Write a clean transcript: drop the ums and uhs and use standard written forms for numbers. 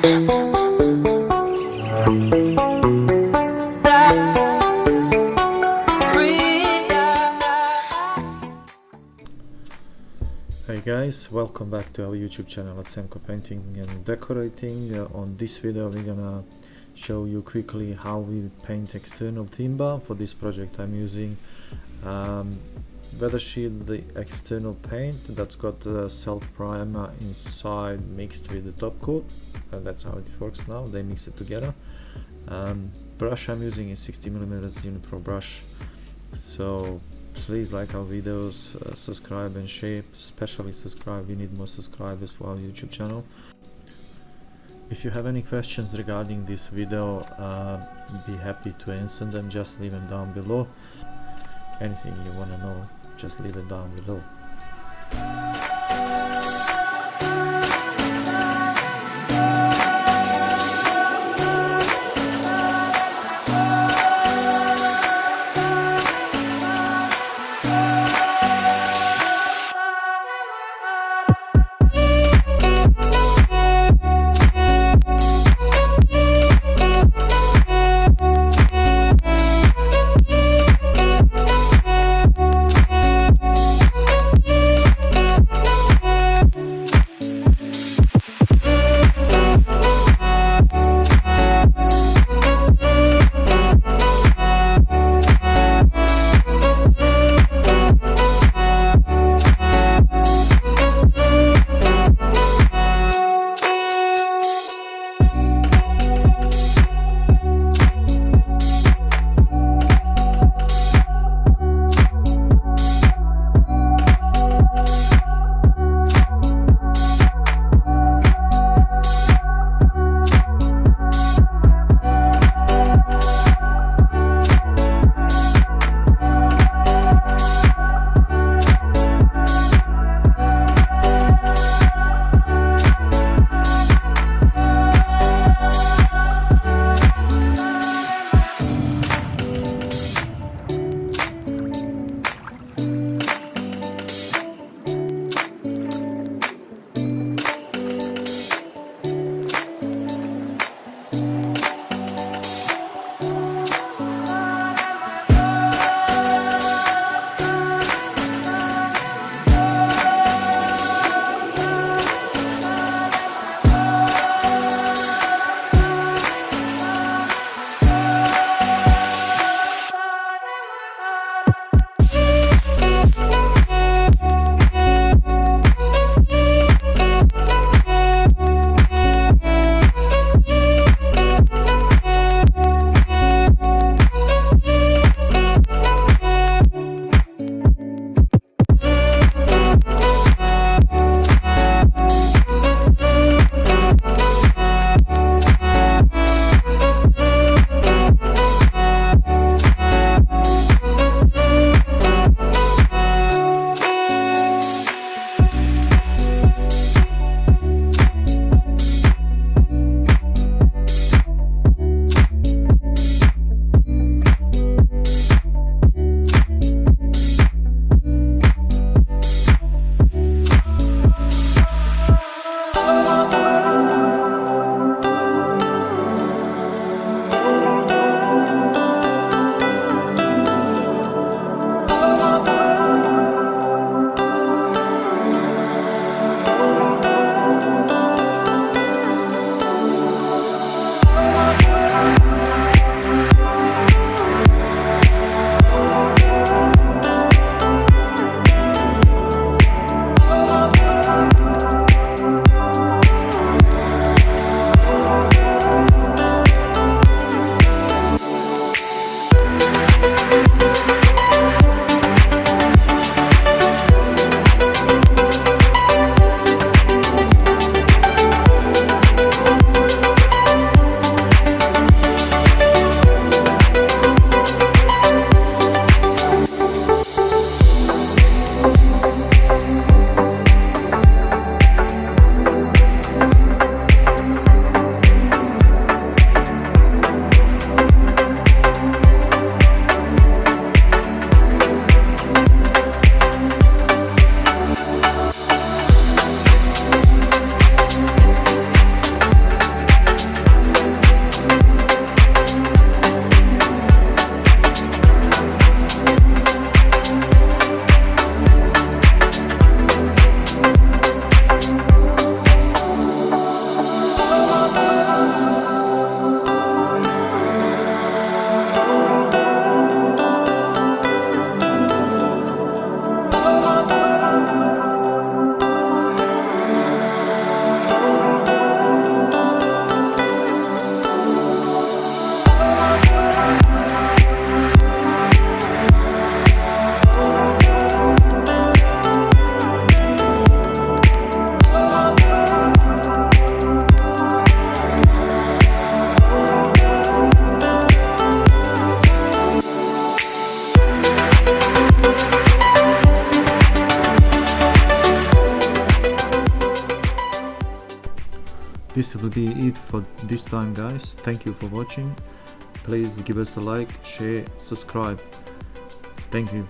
Hey guys, welcome back to our YouTube channel at Painting and Decorating. On this video we're gonna show you quickly how we paint external timber. For this project I'm using weather shield, the external paint that's got the self primer inside mixed with the top coat. That's how it works now, they mix it together. Brush I'm using is 60mm Unipro brush. So please like our videos, subscribe and share, especially subscribe, we need more subscribers for our YouTube channel. If you have any questions regarding this video, be happy to answer them, just leave them down below. Anything you want to know, just leave it down below. this will be it for this time, guys. Thank you for watching. Please give us a like, share, subscribe. Thank you.